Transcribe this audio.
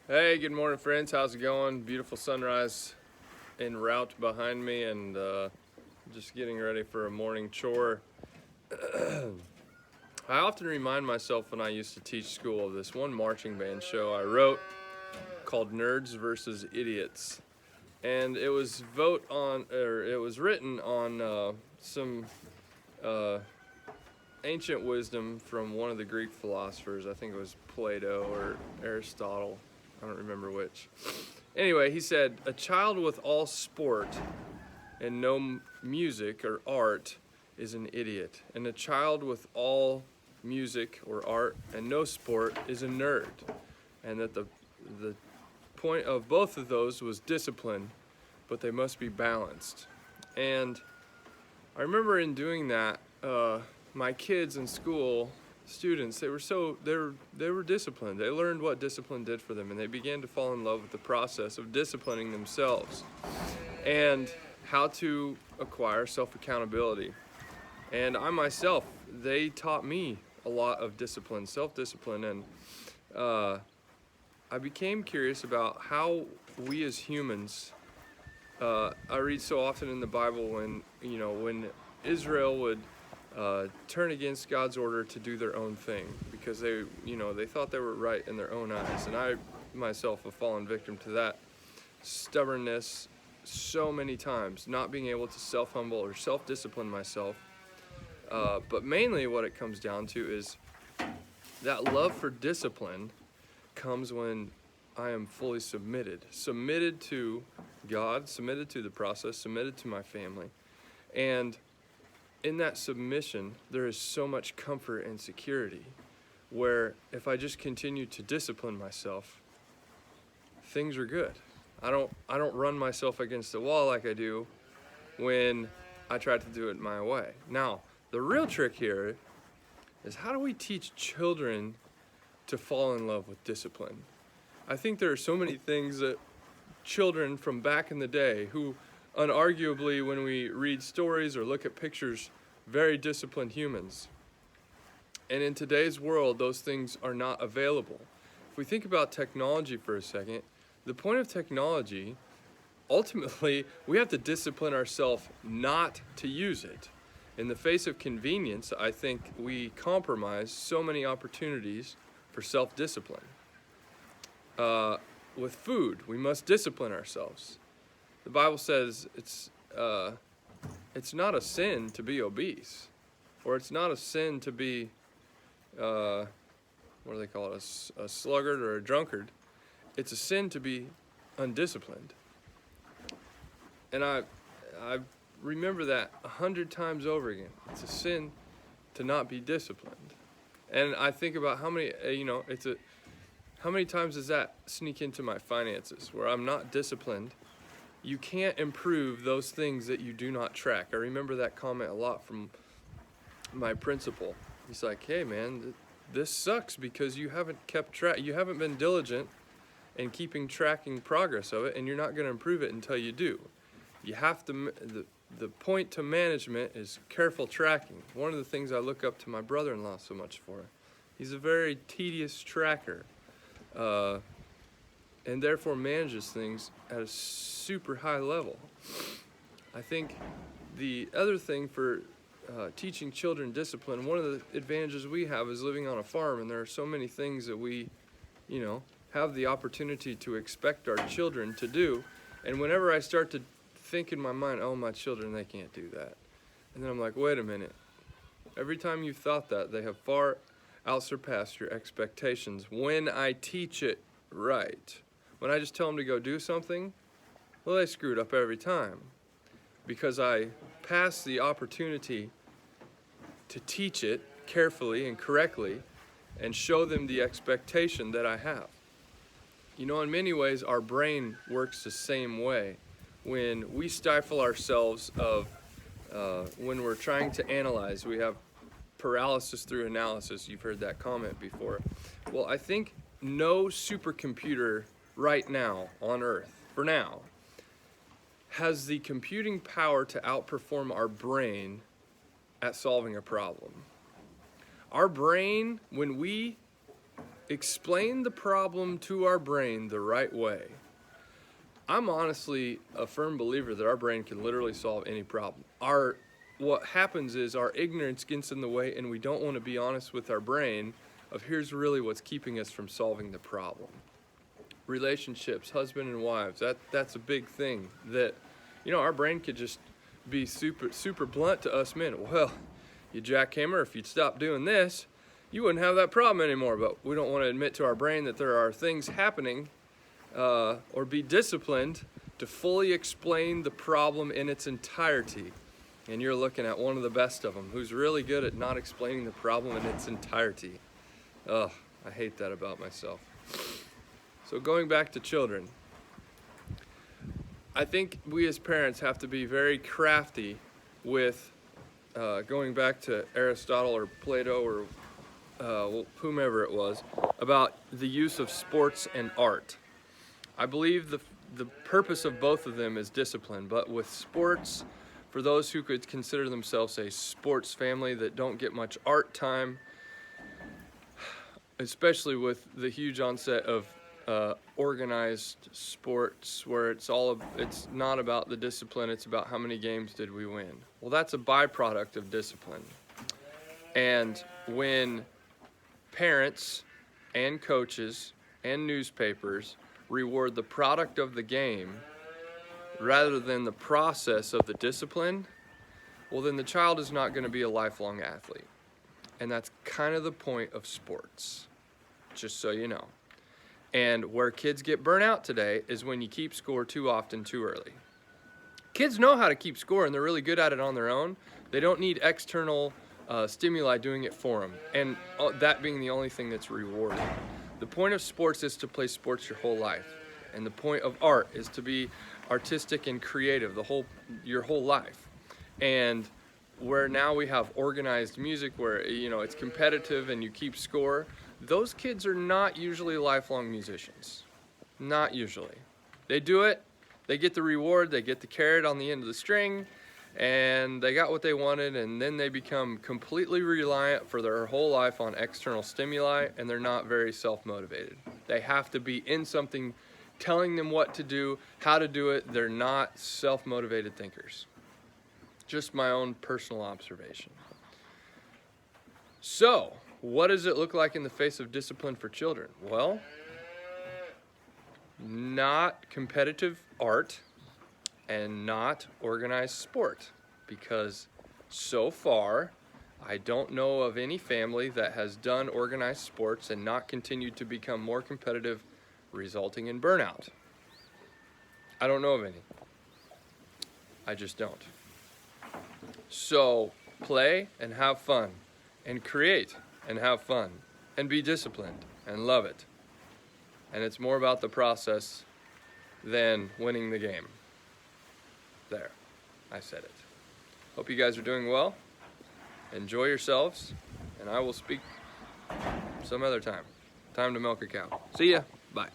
Hey, good morning, friends. How's it going? Beautiful sunrise en route behind me, and just getting ready for a morning chore. I often remind myself when I used to teach school of this one marching band show I wrote called Nerds versus Idiots, and it was it was written on some uh, ancient wisdom from one of the Greek philosophers. I think it was Plato or Aristotle. I don't remember which. Anyway, he said, "A child with all sport and no music or art is an idiot, and a child with all music or art and no sport is a nerd." And that the point of both of those was discipline, but they must be balanced. And I remember in doing that, my kids in school, students, they were disciplined. They learned what discipline did for them, and they began to fall in love with the process of disciplining themselves and how to acquire self-accountability. And I myself, they taught me a lot of discipline, self-discipline, and I became curious about how we as humans. I read so often in the Bible when Israel would turn against God's order to do their own thing because they thought they were right in their own eyes, and I myself have fallen victim to that stubbornness so many times, not being able to self-humble or self-discipline myself. But mainly what it comes down to is that love for discipline comes when I am fully submitted to God, submitted to the process, submitted to my family. And in that submission, there is so much comfort and security where if I just continue to discipline myself, things are good. I don't run myself against the wall like I do when I try to do it my way. Now, the real trick here is, how do we teach children to fall in love with discipline? I think there are so many things that children from back in the day who unarguably, when we read stories or look at pictures, very disciplined humans. And in today's world, those things are not available. If we think about technology for a second, the point of technology, ultimately, we have to discipline ourselves not to use it. In the face of convenience, I think we compromise so many opportunities for self-discipline. With food, we must discipline ourselves. The Bible says it's not a sin to be obese, or it's not a sin to be, what do they call it, a sluggard or a drunkard. It's a sin to be undisciplined. And I remember that 100 times over again. It's a sin to not be disciplined. And I think about how many, how many times does that sneak into my finances where I'm not disciplined? You can't improve those things that you do not track. I remember that comment a lot from my principal. He's like, "Hey man, this sucks because you haven't kept track. You haven't been diligent in tracking progress of it, and you're not going to improve it until you do. You have to. The point to management is careful tracking." One of the things I look up to my brother-in-law so much for. He's a very tedious tracker. And therefore manages things at a super high level. I think the other thing for teaching children discipline, one of the advantages we have is living on a farm, and there are so many things that we, have the opportunity to expect our children to do. And whenever I start to think in my mind, "Oh, my children, they can't do that," and then I'm like, wait a minute. Every time you've thought that, they have far outsurpassed your expectations when I teach it right. When I just tell them to go do something, well, they screwed up every time because I pass the opportunity to teach it carefully and correctly and show them the expectation that I have. In many ways, our brain works the same way. When we stifle ourselves when we're trying to analyze, we have paralysis through analysis. You've heard that comment before. Well, I think no supercomputer right now on Earth, for now, has the computing power to outperform our brain at solving a problem. Our brain, when we explain the problem to our brain the right way. I'm honestly a firm believer that our brain can literally solve any problem. What happens is our ignorance gets in the way, and we don't want to be honest with our brain of here's really what's keeping us from solving the problem. Relationships, husband and wives, that's a big thing that, our brain could just be super blunt to us men. Well, you jackhammer, if you'd stop doing this, you wouldn't have that problem anymore. But we don't want to admit to our brain that there are things happening or be disciplined to fully explain the problem in its entirety. And you're looking at one of the best of them, who's really good at not explaining the problem in its entirety. Ugh, I hate that about myself. So going back to children, I think we as parents have to be very crafty with going back to Aristotle or Plato or whomever it was, about the use of sports and art. I believe the purpose of both of them is discipline, but with sports, for those who could consider themselves a sports family that don't get much art time, especially with the huge onset of organized sports where it's not about the discipline, it's about how many games did we win. Well, that's a byproduct of discipline. And when parents and coaches and newspapers reward the product of the game rather than the process of the discipline, well, then the child is not going to be a lifelong athlete. And that's kind of the point of sports, just so you know. And where kids get burnt out today is when you keep score too often, too early. Kids know how to keep score, and they're really good at it on their own. They don't need external stimuli doing it for them, and that being the only thing that's rewarded. The point of sports is to play sports your whole life, and the point of art is to be artistic and creative your whole life. And where now we have organized music where it's competitive and you keep score, those kids are not usually lifelong musicians. Not usually. They do it, they get the reward, they get the carrot on the end of the string, and they got what they wanted, and then they become completely reliant for their whole life on external stimuli, and they're not very self-motivated. They have to be in something telling them what to do, how to do it. They're not self-motivated thinkers. Just my own personal observation. So, what does it look like in the face of discipline for children? Well, not competitive art and not organized sport, because so far I don't know of any family that has done organized sports and not continued to become more competitive, resulting in burnout. I don't know of any. I just don't. So play and have fun, and create and have fun, and be disciplined and love it. And it's more about the process than winning the game. There, I said it. Hope you guys are doing well. Enjoy yourselves, and I will speak some other time. Time to milk a cow. See ya. Bye.